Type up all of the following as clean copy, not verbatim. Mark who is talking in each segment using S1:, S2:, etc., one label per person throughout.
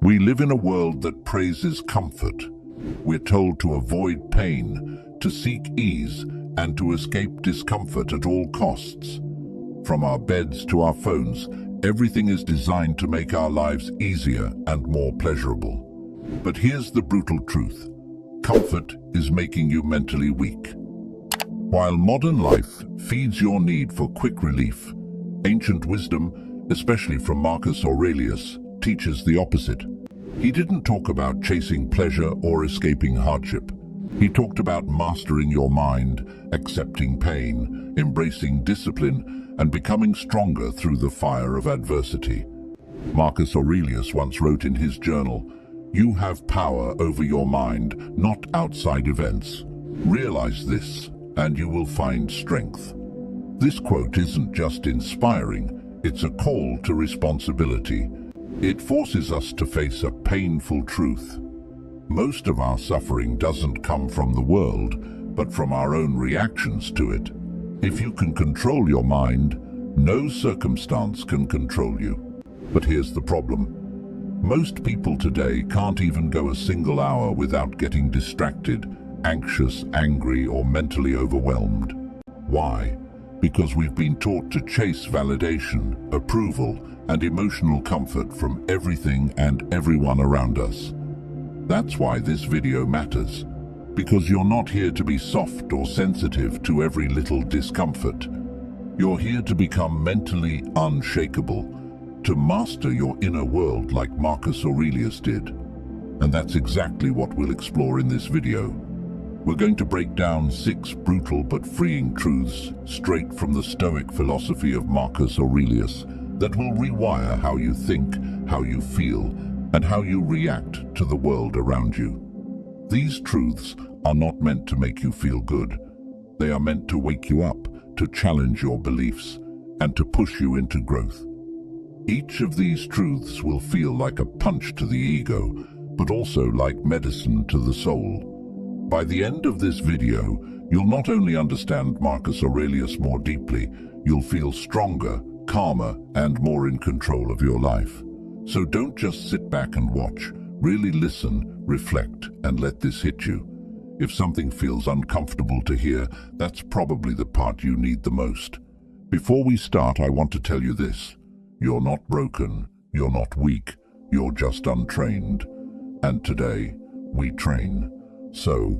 S1: We live in a world that praises comfort. We're told to avoid pain, to seek ease, and to escape discomfort at all costs. From our beds to our phones, everything is designed to make our lives easier and more pleasurable. But here's the brutal truth. Comfort is making you mentally weak. While modern life feeds your need for quick relief, ancient wisdom, especially from Marcus Aurelius, teaches the opposite. He didn't talk about chasing pleasure or escaping hardship. He talked about mastering your mind, accepting pain, embracing discipline, and becoming stronger through the fire of adversity. Marcus Aurelius once wrote in his journal, "You have power over your mind, not outside events. Realize this, and you will find strength." This quote isn't just inspiring, it's a call to responsibility. It forces us to face a painful truth. Most of our suffering doesn't come from the world, but from our own reactions to it. If you can control your mind, no circumstance can control you. But here's the problem. Most people today can't even go a single hour without getting distracted, anxious, angry, or mentally overwhelmed. Why? Because we've been taught to chase validation, approval, and emotional comfort from everything and everyone around us. That's why this video matters, because you're not here to be soft or sensitive to every little discomfort. You're here to become mentally unshakable, to master your inner world like Marcus Aurelius did. And that's exactly what we'll explore in this video. We're going to break down 6 brutal but freeing truths straight from the Stoic philosophy of Marcus Aurelius that will rewire how you think, how you feel, and how you react to the world around you. These truths are not meant to make you feel good. They are meant to wake you up, to challenge your beliefs, and to push you into growth. Each of these truths will feel like a punch to the ego, but also like medicine to the soul. By the end of this video, you'll not only understand Marcus Aurelius more deeply, you'll feel stronger, calmer, and more in control of your life. So don't just sit back and watch. Really listen, reflect, and let this hit you. If something feels uncomfortable to hear, that's probably the part you need the most. Before we start, I want to tell you this. You're not broken, you're not weak, you're just untrained. And today, we train. So,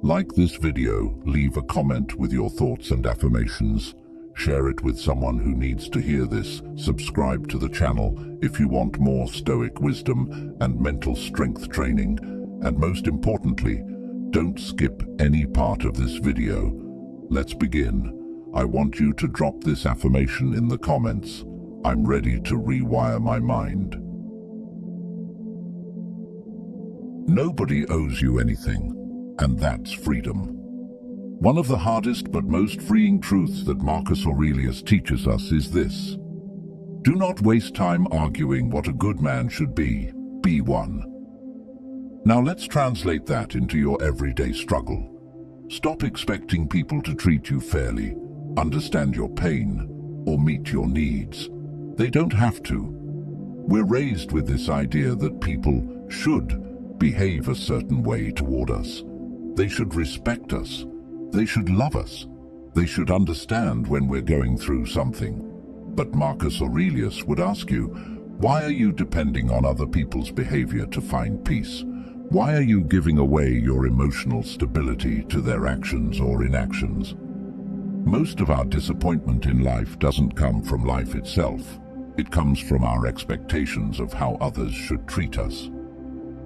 S1: like this video, leave a comment with your thoughts and affirmations. Share it with someone who needs to hear this. Subscribe to the channel if you want more Stoic wisdom and mental strength training. And most importantly, don't skip any part of this video. Let's begin. I want you to drop this affirmation in the comments. I'm ready to rewire my mind. Nobody owes you anything, and that's freedom. One of the hardest but most freeing truths that Marcus Aurelius teaches us is this. Do not waste time arguing what a good man should be. Be one. Now let's translate that into your everyday struggle. Stop expecting people to treat you fairly, understand your pain, or meet your needs. They don't have to. We're raised with this idea that people should behave a certain way toward us. They should respect us. They should love us. They should understand when we're going through something. But Marcus Aurelius would ask you, why are you depending on other people's behavior to find peace? Why are you giving away your emotional stability to their actions or inactions? Most of our disappointment in life doesn't come from life itself. It comes from our expectations of how others should treat us.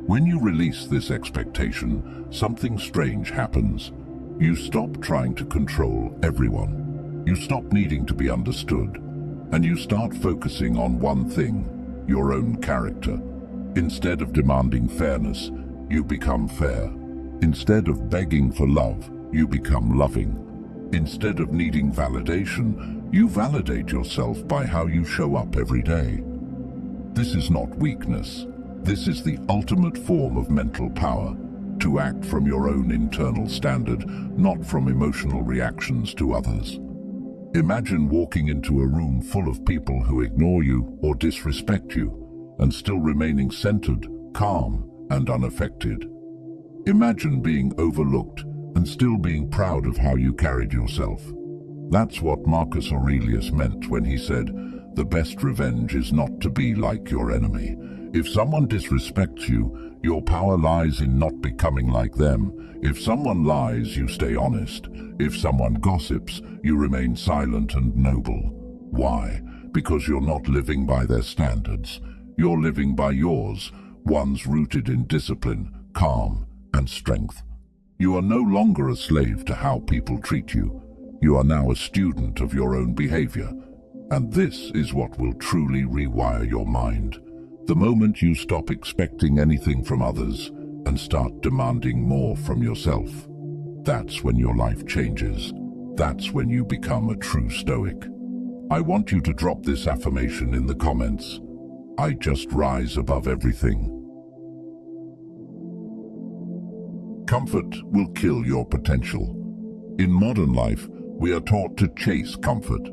S1: When you release this expectation, something strange happens. You stop trying to control everyone. You stop needing to be understood. And you start focusing on one thing, your own character. Instead of demanding fairness, you become fair. Instead of begging for love, you become loving. Instead of needing validation, you validate yourself by how you show up every day. This is not weakness. This is the ultimate form of mental power, to act from your own internal standard, not from emotional reactions to others. Imagine walking into a room full of people who ignore you or disrespect you. and still remaining centered, calm, and unaffected. Imagine being overlooked and still being proud of how you carried yourself. That's what Marcus Aurelius meant when he said, "The best revenge is not to be like your enemy." If someone disrespects you, your power lies in not becoming like them. If someone lies, you stay honest. If someone gossips, you remain silent and noble. Why? Because you're not living by their standards. You're living by yours, ones rooted in discipline, calm, and strength. You are no longer a slave to how people treat you. You are now a student of your own behavior. And this is what will truly rewire your mind. The moment you stop expecting anything from others and start demanding more from yourself, that's when your life changes. That's when you become a true Stoic. I want you to drop this affirmation in the comments. I just rise above everything. Comfort will kill your potential. In modern life, we are taught to chase comfort.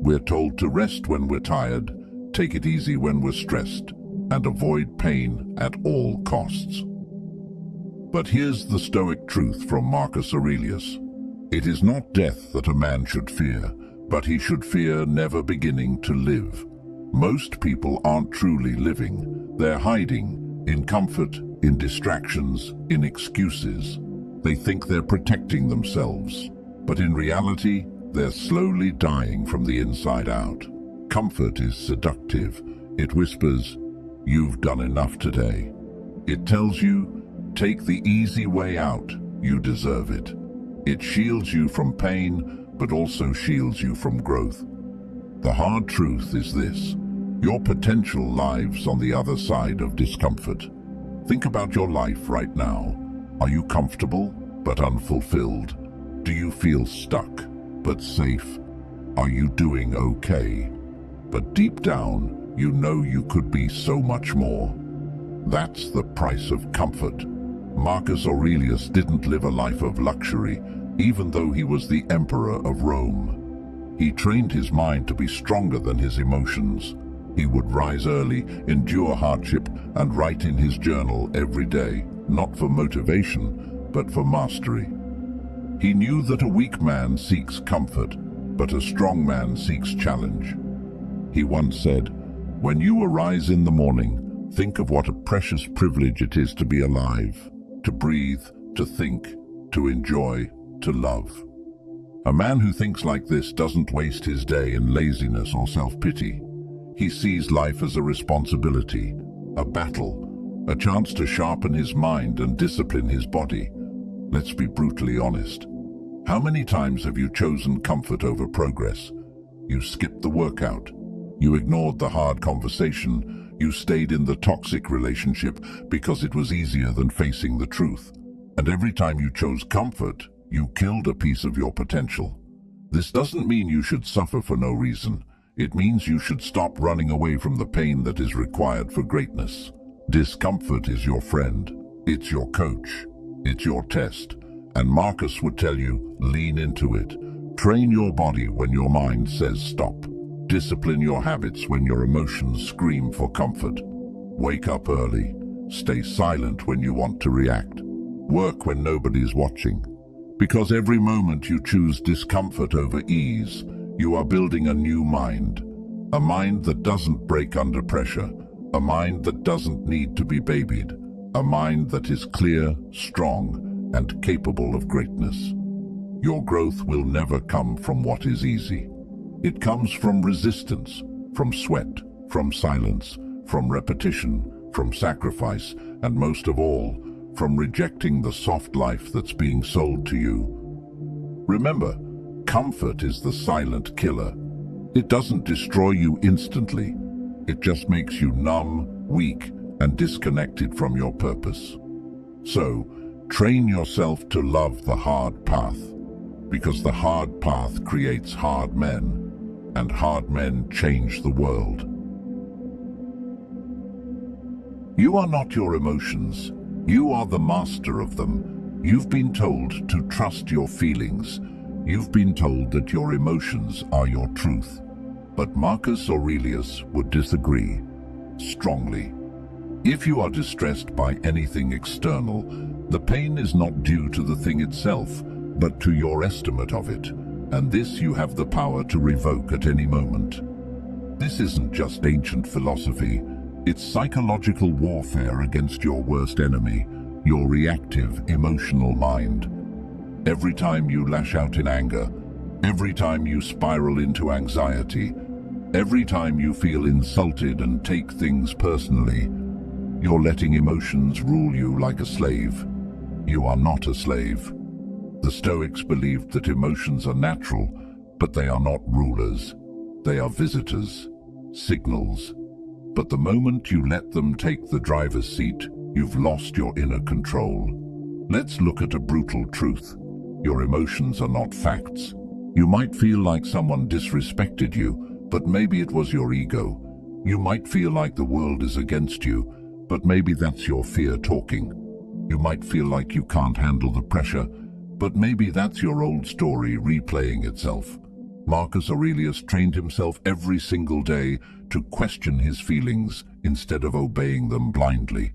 S1: We're told to rest when we're tired, take it easy when we're stressed, and avoid pain at all costs. But here's the Stoic truth from Marcus Aurelius. It is not death that a man should fear, but he should fear never beginning to live. Most people aren't truly living. They're hiding in comfort, in distractions, in excuses. They think they're protecting themselves, but in reality, they're slowly dying from the inside out. Comfort is seductive. It whispers, "You've done enough today." It tells you, "Take the easy way out. You deserve it." It shields you from pain, but also shields you from growth. The hard truth is this: your potential lives on the other side of discomfort. Think about your life right now. Are you comfortable but unfulfilled? Do you feel stuck but safe? Are you doing okay? But deep down, you know you could be so much more. That's the price of comfort. Marcus Aurelius didn't live a life of luxury, even though he was the emperor of Rome. He trained his mind to be stronger than his emotions. He would rise early, endure hardship, and write in his journal every day, not for motivation, but for mastery. He knew that a weak man seeks comfort, but a strong man seeks challenge. He once said, "When you arise in the morning, think of what a precious privilege it is to be alive, to breathe, to think, to enjoy, to love." A man who thinks like this doesn't waste his day in laziness or self-pity. He sees life as a responsibility, a battle, a chance to sharpen his mind and discipline his body. Let's be brutally honest. How many times have you chosen comfort over progress? You skipped the workout. You ignored the hard conversation. You stayed in the toxic relationship because it was easier than facing the truth. And every time you chose comfort, you killed a piece of your potential. This doesn't mean you should suffer for no reason. It means you should stop running away from the pain that is required for greatness. Discomfort is your friend. It's your coach. It's your test. And Marcus would tell you, lean into it. Train your body when your mind says stop. Discipline your habits when your emotions scream for comfort. Wake up early. Stay silent when you want to react. Work when nobody's watching. Because every moment you choose discomfort over ease, you are building a new mind. A mind that doesn't break under pressure. A mind that doesn't need to be babied. A mind that is clear, strong, and capable of greatness. Your growth will never come from what is easy. It comes from resistance, from sweat, from silence, from repetition, from sacrifice, and most of all, from rejecting the soft life that's being sold to you. Remember, comfort is the silent killer. It doesn't destroy you instantly. It just makes you numb, weak, and disconnected from your purpose. So, train yourself to love the hard path, because the hard path creates hard men, and hard men change the world. You are not your emotions. You are the master of them. You've been told to trust your feelings. You've been told that your emotions are your truth. But Marcus Aurelius would disagree. strongly. If you are distressed by anything external, the pain is not due to the thing itself, but to your estimate of it, and this you have the power to revoke at any moment. This isn't just ancient philosophy, it's psychological warfare against your worst enemy, your reactive, emotional mind. Every time you lash out in anger, every time you spiral into anxiety, every time you feel insulted and take things personally, you're letting emotions rule you like a slave. You are not a slave. The Stoics believed that emotions are natural, but they are not rulers. They are visitors, signals. But the moment you let them take the driver's seat, you've lost your inner control. Let's look at a brutal truth. Your emotions are not facts. You might feel like someone disrespected you, but maybe it was your ego. You might feel like the world is against you, but maybe that's your fear talking. You might feel like you can't handle the pressure, but maybe that's your old story replaying itself. Marcus Aurelius trained himself every single day to question his feelings instead of obeying them blindly.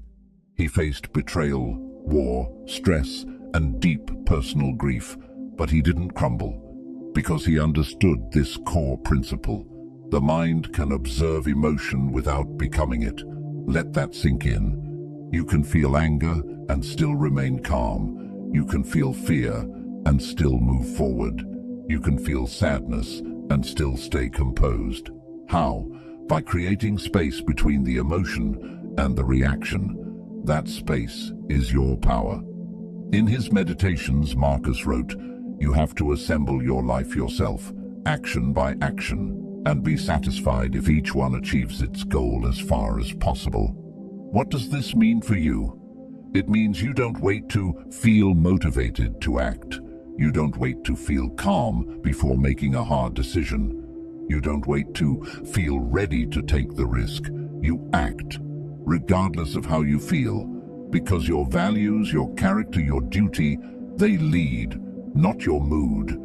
S1: He faced betrayal, war, stress, and deep personal grief, but he didn't crumble, because he understood this core principle. The mind can observe emotion without becoming it. Let that sink in. You can feel anger and still remain calm. You can feel fear and still move forward. You can feel sadness and still stay composed. How? By creating space between the emotion and the reaction. That space is your power. In his meditations, Marcus wrote, "You have to assemble your life yourself, action by action, and be satisfied if each one achieves its goal as far as possible." What does this mean for you? It means you don't wait to feel motivated to act. You don't wait to feel calm before making a hard decision. You don't wait to feel ready to take the risk. You act, regardless of how you feel, because your values, your character, your duty, they lead, not your mood.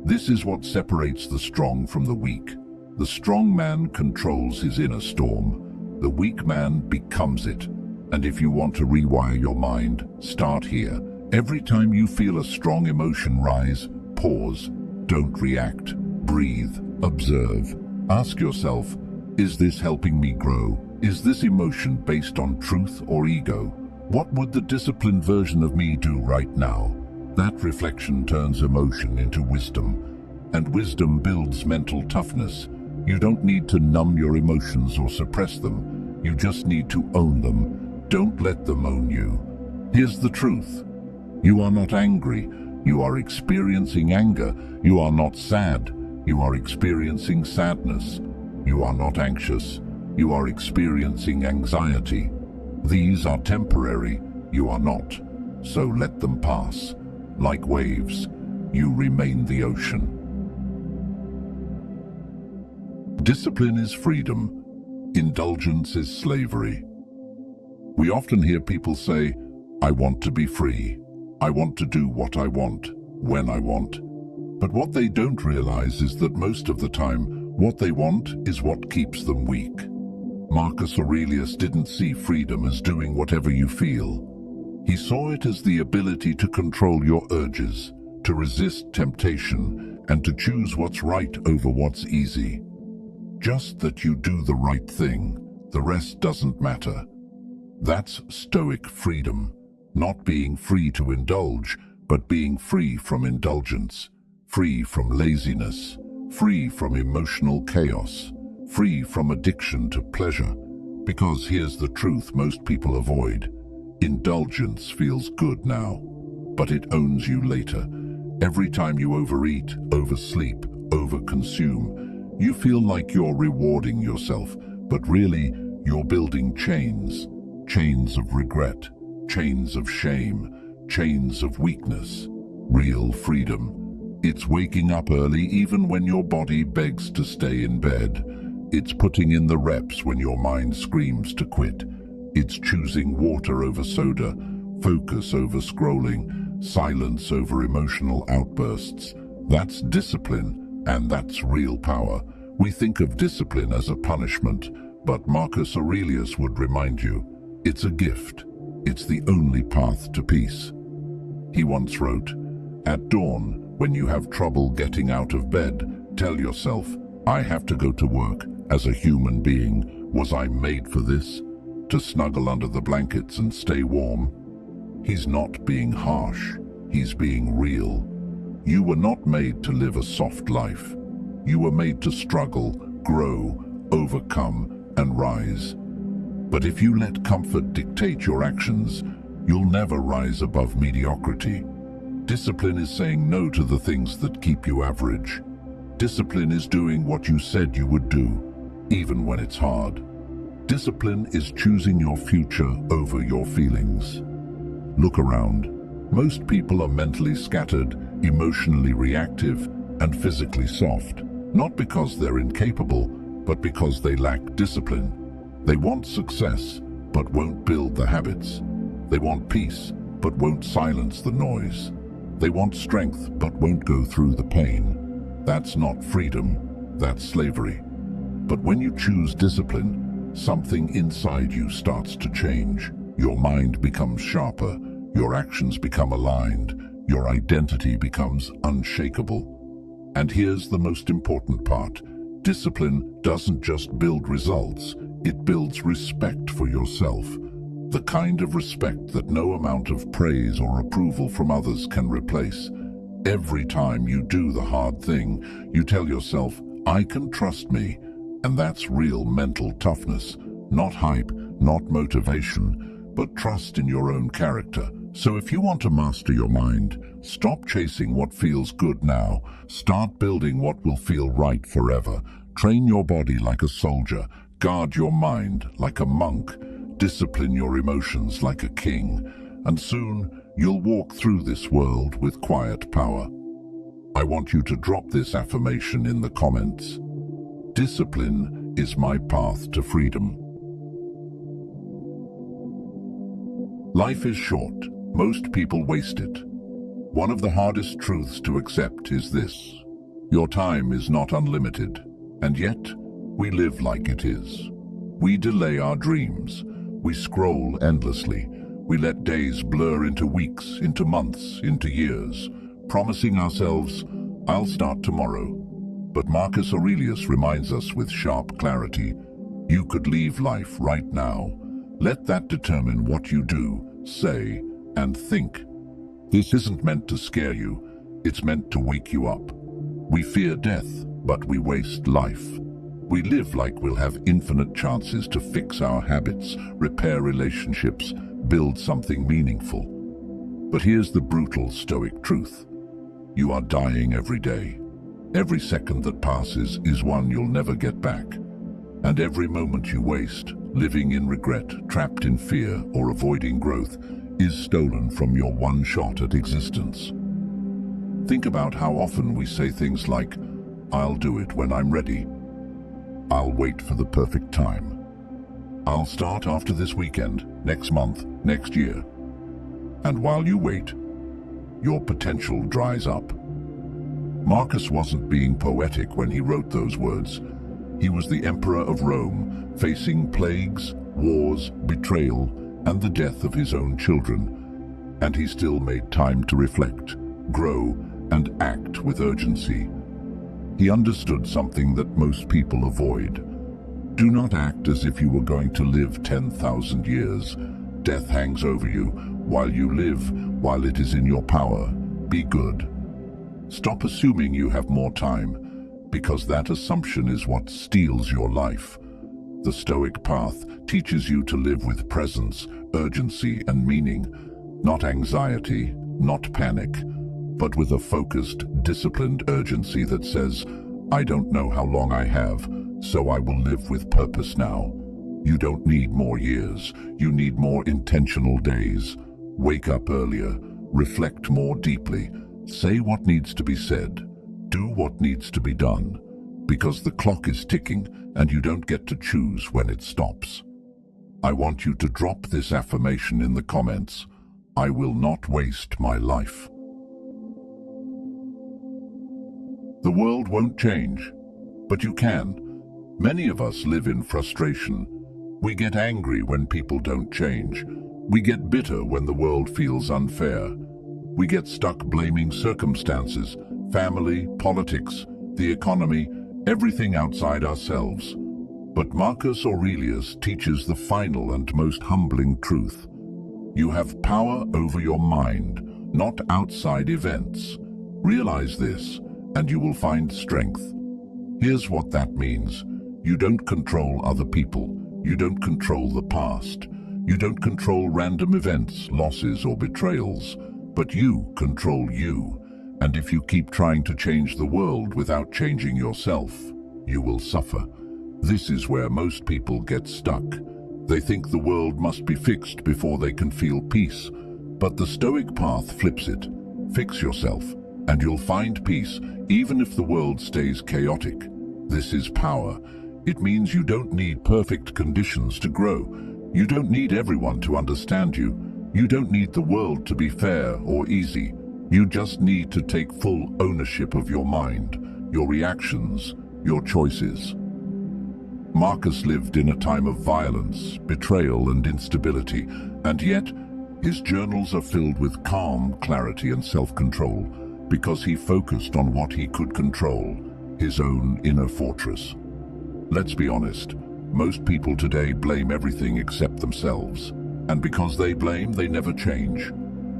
S1: This is what separates the strong from the weak. The strong man controls his inner storm. The weak man becomes it. And if you want to rewire your mind, start here. Every time you feel a strong emotion rise, pause. Don't react. Breathe. Observe. Ask yourself, is this helping me grow? Is this emotion based on truth or ego? What would the disciplined version of me do right now? That reflection turns emotion into wisdom. And wisdom builds mental toughness. You don't need to numb your emotions or suppress them. You just need to own them. Don't let them own you. Here's the truth. You are not angry. You are experiencing anger. You are not sad. You are experiencing sadness. You are not anxious. You are experiencing anxiety. These are temporary. You are not. So let them pass. Like waves, you remain the ocean. Discipline is freedom. Indulgence is slavery. We often hear people say, "I want to be free. I want to do what I want, when I want." But what they don't realize is that most of the time, what they want is what keeps them weak. Marcus Aurelius didn't see freedom as doing whatever you feel. He saw it as the ability to control your urges, to resist temptation, and to choose what's right over what's easy. Just that you do the right thing, the rest doesn't matter. That's Stoic freedom, not being free to indulge, but being free from indulgence, free from laziness, free from emotional chaos, free from addiction to pleasure. Because here's the truth most people avoid. Indulgence feels good now, but it owns you later. Every time you overeat, oversleep, overconsume, you feel like you're rewarding yourself, but really you're building chains. Chains of regret, chains of shame, chains of weakness. Real freedom. It's waking up early even when your body begs to stay in bed. It's putting in the reps when your mind screams to quit. It's choosing water over soda, focus over scrolling, silence over emotional outbursts. That's discipline, and that's real power. We think of discipline as a punishment, But Marcus Aurelius would remind you, it's a gift. It's the only path to peace. He once wrote, "At dawn, when you have trouble getting out of bed, tell yourself, I have to go to work. As a human being, was I made for this? To snuggle under the blankets and stay warm?" He's not being harsh. He's being real. You were not made to live a soft life. You were made to struggle, grow, overcome, and rise. But if you let comfort dictate your actions, you'll never rise above mediocrity. Discipline is saying no to the things that keep you average. Discipline is doing what you said you would do, even when it's hard. Discipline is choosing your future over your feelings. Look around. Most people are mentally scattered, emotionally reactive, and physically soft, not because they're incapable, but because they lack discipline. They want success, but won't build the habits. They want peace, but won't silence the noise. They want strength, but won't go through the pain. That's not freedom, that's slavery. But when you choose discipline, something inside you starts to change. Your mind becomes sharper, your actions become aligned, your identity becomes unshakable. And here's the most important part. Discipline doesn't just build results, it builds respect for yourself. The kind of respect that no amount of praise or approval from others can replace. Every time you do the hard thing, you tell yourself, I can trust me. And that's real mental toughness. Not hype, not motivation, but trust in your own character. So if you want to master your mind, stop chasing what feels good now. Start building what will feel right forever. Train your body like a soldier. Guard your mind like a monk. Discipline your emotions like a king. And soon, you'll walk through this world with quiet power. I want you to drop this affirmation in the comments. Discipline is my path to freedom. Life is short. Most people waste it. One of the hardest truths to accept is this. Your time is not unlimited, and yet we live like it is. We delay our dreams. We scroll endlessly. We let days blur into weeks, into months, into years, promising ourselves, I'll start tomorrow. But Marcus Aurelius reminds us with sharp clarity, you could leave life right now. Let that determine what you do, say, and think. This isn't meant to scare you, it's meant to wake you up. We fear death, but we waste life. We live like we'll have infinite chances to fix our habits, repair relationships, build something meaningful. But here's the brutal Stoic truth. You are dying every day. Every second that passes is one you'll never get back. And every moment you waste, living in regret, trapped in fear, or avoiding growth, is stolen from your one shot at existence. Think about how often we say things like, I'll do it when I'm ready. I'll wait for the perfect time. I'll start after this weekend, next month, next year. And while you wait, your potential dries up. Marcus wasn't being poetic when he wrote those words. He was the emperor of Rome, facing plagues, wars, betrayal, and the death of his own children. And he still made time to reflect, grow, and act with urgency. He understood something that most people avoid. Do not act as if you were going to live 10,000 years. Death hangs over you while you live, while it is in your power. Be good. Stop assuming you have more time, because that assumption is what steals your life. The Stoic path teaches you to live with presence, urgency, and meaning, not anxiety, not panic, but with a focused, disciplined urgency that says, I don't know how long I have, so I will live with purpose now. You don't need more years, you need more intentional days. Wake up earlier, reflect more deeply, say what needs to be said, do what needs to be done, because the clock is ticking and you don't get to choose when it stops. I want you to drop this affirmation in the comments. I will not waste my life. The world won't change, but you can. Many of us live in frustration. We get angry when people don't change. We get bitter when the world feels unfair. We get stuck blaming circumstances, family, politics, the economy, everything outside ourselves. But Marcus Aurelius teaches the final and most humbling truth. You have power over your mind, not outside events. Realize this, and you will find strength. Here's what that means. You don't control other people. You don't control the past. You don't control random events, losses, or betrayals. But you control you. And if you keep trying to change the world without changing yourself, you will suffer. This is where most people get stuck. They think the world must be fixed before they can feel peace. But the Stoic path flips it. Fix yourself, and you'll find peace, even if the world stays chaotic. This is power. It means you don't need perfect conditions to grow. You don't need everyone to understand you. You don't need the world to be fair or easy. You just need to take full ownership of your mind, your reactions, your choices. Marcus lived in a time of violence, betrayal, and instability, and yet his journals are filled with calm, clarity, and self-control because he focused on what he could control, his own inner fortress. Let's be honest, most people today blame everything except themselves, and because they blame, they never change.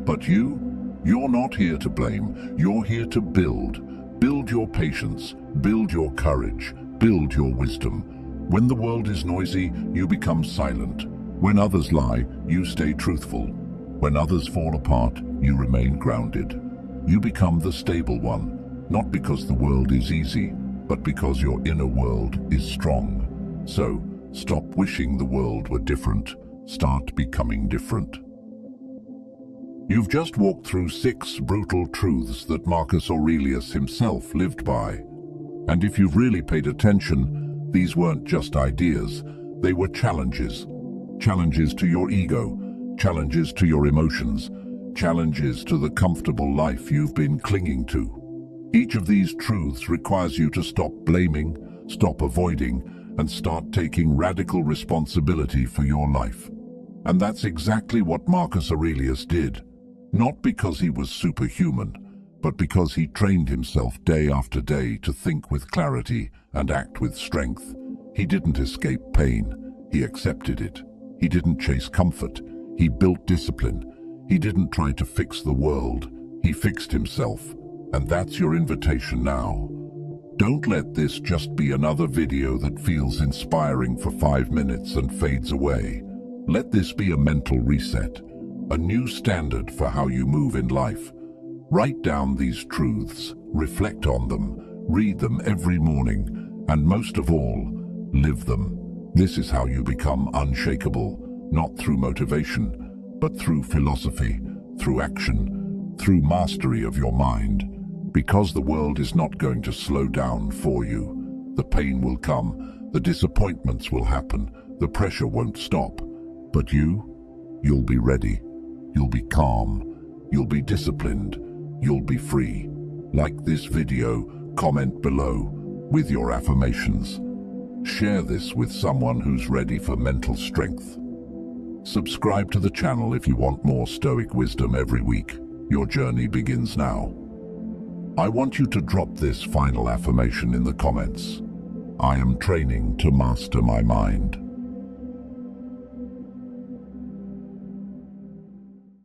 S1: But you're not here to blame, you're here to build. Build your patience, build your courage, build your wisdom. When the world is noisy, you become silent. When others lie, you stay truthful. When others fall apart, you remain grounded. You become the stable one, not because the world is easy, but because your inner world is strong. So, stop wishing the world were different. Start becoming different. You've just walked through 6 brutal truths that Marcus Aurelius himself lived by. And if you've really paid attention, these weren't just ideas, they were challenges. Challenges to your ego, challenges to your emotions, challenges to the comfortable life you've been clinging to. Each of these truths requires you to stop blaming, stop avoiding, and start taking radical responsibility for your life. And that's exactly what Marcus Aurelius did. Not because he was superhuman, but because he trained himself day after day to think with clarity and act with strength. He didn't escape pain, he accepted it. He didn't chase comfort, he built discipline. He didn't try to fix the world, he fixed himself. And that's your invitation now. Don't let this just be another video that feels inspiring for 5 minutes and fades away. Let this be a mental reset, a new standard for how you move in life. Write down these truths, reflect on them, read them every morning, and most of all, live them. This is how you become unshakable, not through motivation, but through philosophy, through action, through mastery of your mind. Because the world is not going to slow down for you. The pain will come, the disappointments will happen, the pressure won't stop. But you'll be ready, you'll be calm, you'll be disciplined, you'll be free. Like this video, comment below with your affirmations. Share this with someone who's ready for mental strength. Subscribe to the channel if you want more Stoic wisdom every week. Your journey begins now. I want you to drop this final affirmation in the comments. I am training to master my mind.